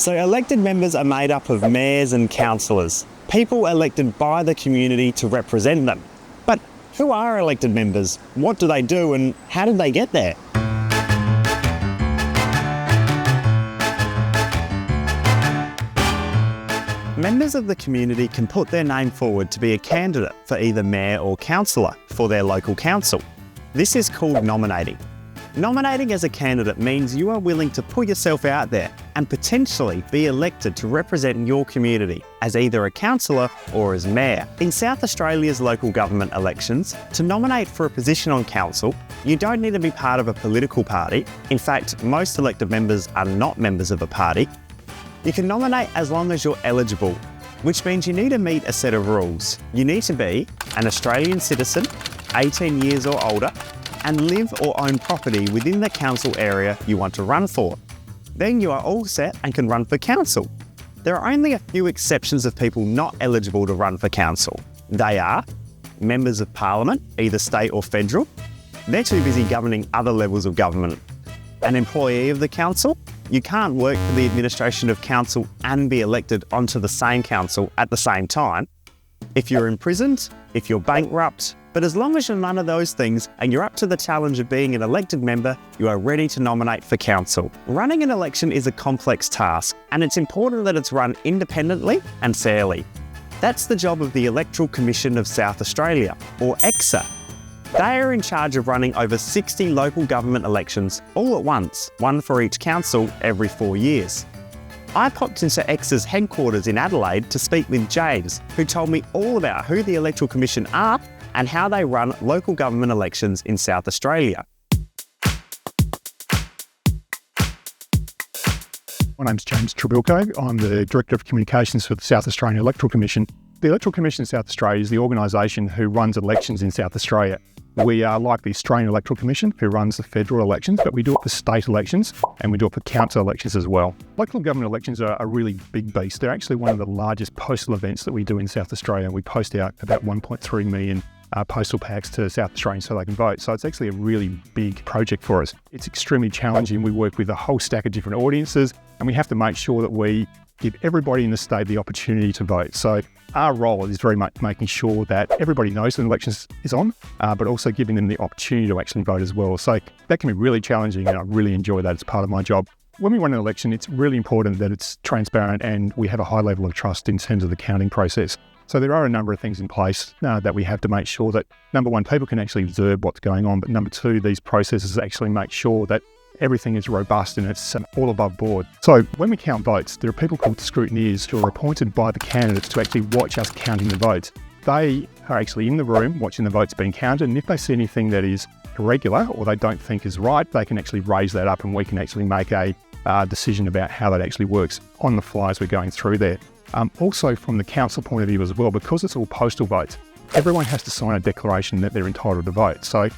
So elected members are made up of mayors and councillors, people elected by the community to represent them. But who are elected members? What do they do and how did they get there? Members of the community can put their name forward to be a candidate for either mayor or councillor for their local council. This is called nominating. Nominating as a candidate means you are willing to put yourself out there and potentially be elected to represent your community as either a councillor or as mayor. In South Australia's local government elections, to nominate for a position on council, you don't need to be part of a political party. In fact, most elected members are not members of a party. You can nominate as long as you're eligible, which means you need to meet a set of rules. You need to be an Australian citizen, 18 years or older, and live or own property within the council area you want to run for. Then you are all set and can run for council. There are only a few exceptions of people not eligible to run for council. They are members of parliament, either state or federal. They're too busy governing other levels of government. An employee of the council. You can't work for the administration of council and be elected onto the same council at the same time. If you're imprisoned, if you're bankrupt, but as long as you're none of those things and you're up to the challenge of being an elected member, you are ready to nominate for council. Running an election is a complex task, and it's important that it's run independently and fairly. That's the job of the Electoral Commission of South Australia, or EXA. They are in charge of running over 60 local government elections all at once, one for each council every 4 years. I popped into EXA's headquarters in Adelaide to speak with James, who told me all about who the Electoral Commission are and how they run local government elections in South Australia. My name's James Trebilco. I'm the Director of Communications for the South Australian Electoral Commission. The Electoral Commission in South Australia is the organisation who runs elections in South Australia. We are like the Australian Electoral Commission, who runs the federal elections, but we do it for state elections and we do it for council elections as well. Local government elections are a really big beast. They're actually one of the largest postal events that we do in South Australia. We post out about 1.3 million postal packs to South Australians so they can vote. So it's actually a really big project for us. It's extremely challenging. We work with a whole stack of different audiences and we have to make sure that we give everybody in the state the opportunity to vote. So our role is very much making sure that everybody knows an election is on, but also giving them the opportunity to actually vote as well. So that can be really challenging and I really enjoy that as part of my job. When we run an election, it's really important that it's transparent and we have a high level of trust in terms of the counting process. So there are a number of things in place that we have to make sure that, number one, people can actually observe what's going on, but number two, these processes actually make sure that everything is robust and it's all above board. So when we count votes, there are people called scrutineers who are appointed by the candidates to actually watch us counting the votes. They are actually in the room watching the votes being counted, and if they see anything that is irregular or they don't think is right, they can actually raise that up and we can actually make a decision about how that actually works on the fly as we're going through there. Also from the council point of view as well, because it's all postal votes, everyone has to sign a declaration that they're entitled to vote. So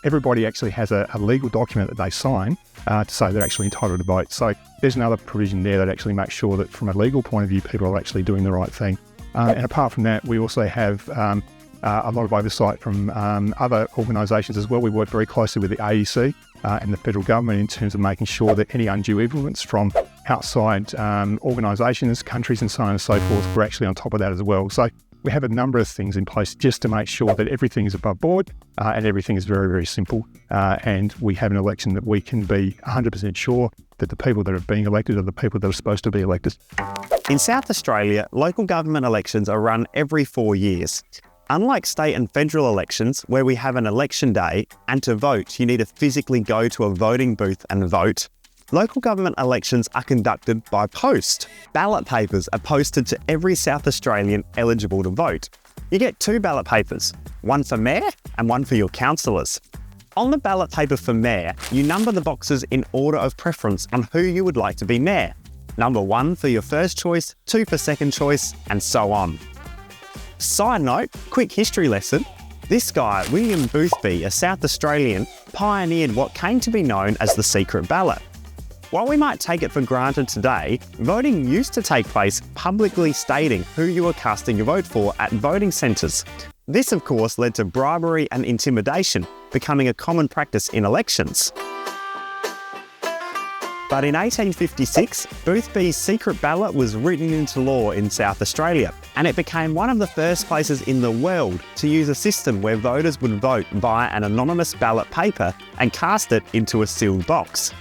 everybody actually has a legal document that they sign to say they're actually entitled to vote. So there's another provision there that actually makes sure that from a legal point of view, people are actually doing the right thing. And apart from that, we also have a lot of oversight from other organisations as well. We work very closely with the AEC and the federal government in terms of making sure that any undue influence from outside organisations, countries and so on and so forth, we're actually on top of that as well. So we have a number of things in place just to make sure that everything is above board and everything is very, very simple. And we have an election that we can be 100% sure that the people that are being elected are the people that are supposed to be elected. In South Australia, local government elections are run every 4 years. Unlike state and federal elections, where we have an election day, and to vote, you need to physically go to a voting booth and vote, local government elections are conducted by post. Ballot papers are posted to every South Australian eligible to vote. You get 2 ballot papers, one for mayor and one for your councillors. On the ballot paper for mayor, you number the boxes in order of preference on who you would like to be mayor. Number 1 for your first choice, 2 for second choice, and so on. Side note, quick history lesson. This guy, William Boothby, a South Australian, pioneered what came to be known as the secret ballot. While we might take it for granted today, voting used to take place publicly stating who you were casting your vote for at voting centres. This, of course, led to bribery and intimidation, becoming a common practice in elections. But in 1856, Boothby's secret ballot was written into law in South Australia, and it became one of the first places in the world to use a system where voters would vote via an anonymous ballot paper and cast it into a sealed box.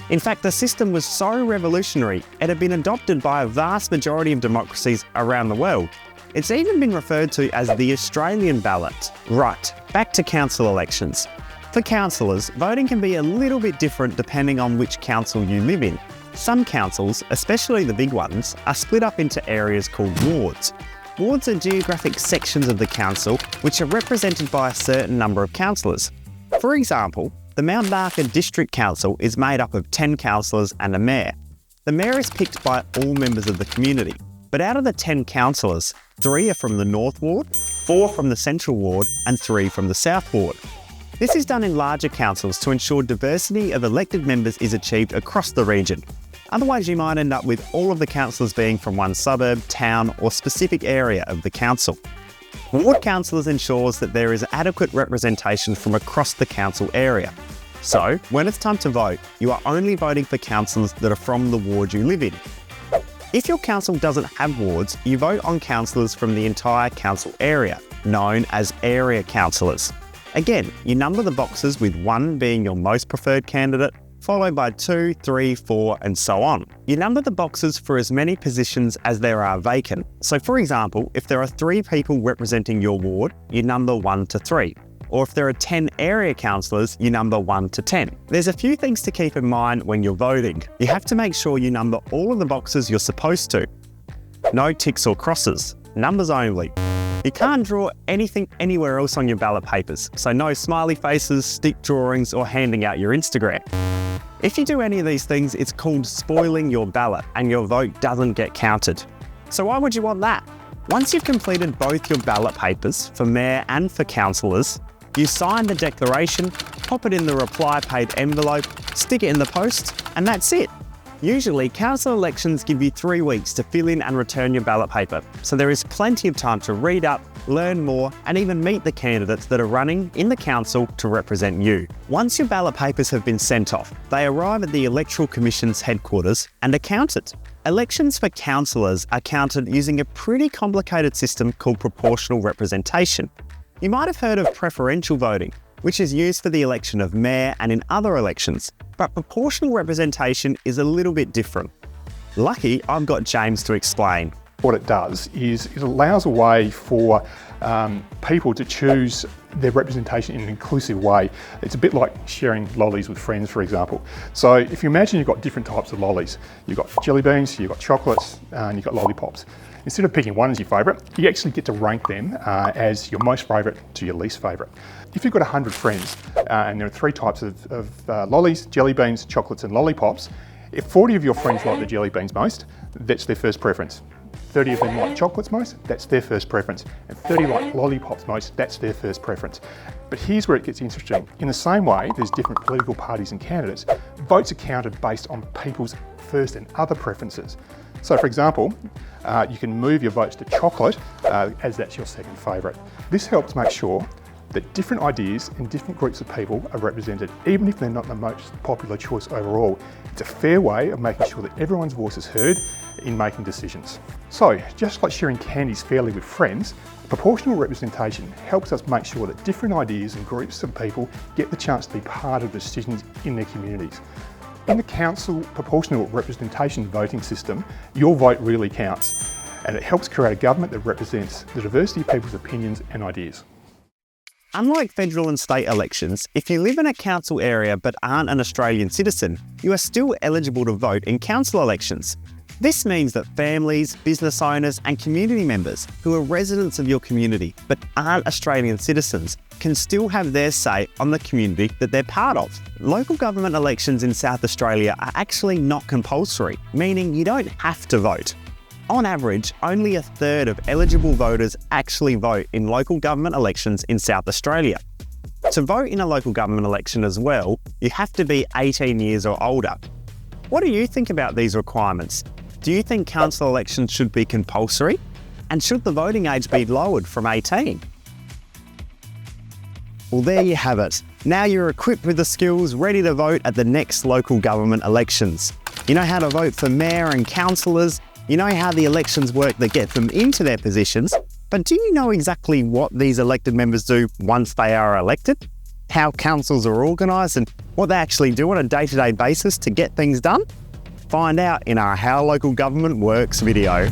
In fact, the system was so revolutionary, it had been adopted by a vast majority of democracies around the world. It's even been referred to as the Australian ballot. Right, back to council elections. For councillors, voting can be a little bit different depending on which council you live in. Some councils, especially the big ones, are split up into areas called wards. Wards are geographic sections of the council which are represented by a certain number of councillors. For example, the Mount Barker District Council is made up of 10 councillors and a mayor. The mayor is picked by all members of the community, but out of the 10 councillors, 3 are from the North Ward, 4 from the Central Ward and 3 from the South Ward. This is done in larger councils to ensure diversity of elected members is achieved across the region. Otherwise, you might end up with all of the councillors being from one suburb, town or specific area of the council. Ward councillors ensures that there is adequate representation from across the council area. So, when it's time to vote, you are only voting for councillors that are from the ward you live in. If your council doesn't have wards, you vote on councillors from the entire council area, known as area councillors. Again, you number the boxes with 1 being your most preferred candidate, followed by 2, 3, 4 and so on. You number the boxes for as many positions as there are vacant. So for example, if there are 3 people representing your ward, you number 1 to 3. Or if there are 10 area councillors, you number 1 to 10. There's a few things to keep in mind when you're voting. You have to make sure you number all of the boxes you're supposed to. No ticks or crosses, numbers only. You can't draw anything anywhere else on your ballot papers, so no smiley faces, stick drawings or handing out your Instagram. If you do any of these things, it's called spoiling your ballot and your vote doesn't get counted. So why would you want that? Once you've completed both your ballot papers for mayor and for councillors, you sign the declaration, pop it in the reply paid envelope, stick it in the post, and that's it. Usually, council elections give you 3 weeks to fill in and return your ballot paper, so there is plenty of time to read up, learn more, and even meet the candidates that are running in the council to represent you. Once your ballot papers have been sent off, they arrive at the Electoral Commission's headquarters and are counted. Elections for councillors are counted using a pretty complicated system called proportional representation. You might have heard of preferential voting, which is used for the election of mayor and in other elections, but proportional representation is a little bit different. Lucky, I've got James to explain. What it does is it allows a way for people to choose their representation in an inclusive way. It's a bit like sharing lollies with friends, for example. So if you imagine you've got different types of lollies, you've got jelly beans, you've got chocolates, and you've got lollipops. Instead of picking one as your favourite, you actually get to rank them as your most favourite to your least favourite. If you've got 100 friends and there are 3 types of lollies, jelly beans, chocolates and lollipops, if 40 of your friends like the jelly beans most, that's their first preference. 30 of them like chocolates most, that's their first preference. And 30 like lollipops most, that's their first preference. But here's where it gets interesting. In the same way, there's different political parties and candidates, votes are counted based on people's first and other preferences. So for example, you can move your votes to chocolate as that's your second favourite. This helps make sure that different ideas and different groups of people are represented, even if they're not the most popular choice overall. It's a fair way of making sure that everyone's voice is heard in making decisions. So, just like sharing candies fairly with friends, proportional representation helps us make sure that different ideas and groups of people get the chance to be part of decisions in their communities. In the council proportional representation voting system, your vote really counts, and it helps create a government that represents the diversity of people's opinions and ideas. Unlike federal and state elections, if you live in a council area but aren't an Australian citizen, you are still eligible to vote in council elections. This means that families, business owners and community members who are residents of your community but aren't Australian citizens can still have their say on the community that they're part of. Local government elections in South Australia are actually not compulsory, meaning you don't have to vote. On average, only 1/3 of eligible voters actually vote in local government elections in South Australia. To vote in a local government election as well, you have to be 18 years or older. What do you think about these requirements? Do you think council elections should be compulsory? And should the voting age be lowered from 18? Well, there you have it. Now you're equipped with the skills, ready to vote at the next local government elections. You know how to vote for mayor and councillors, you know how the elections work that get them into their positions, but do you know exactly what these elected members do once they are elected? How councils are organised and what they actually do on a day-to-day basis to get things done? Find out in our How Local Government Works video.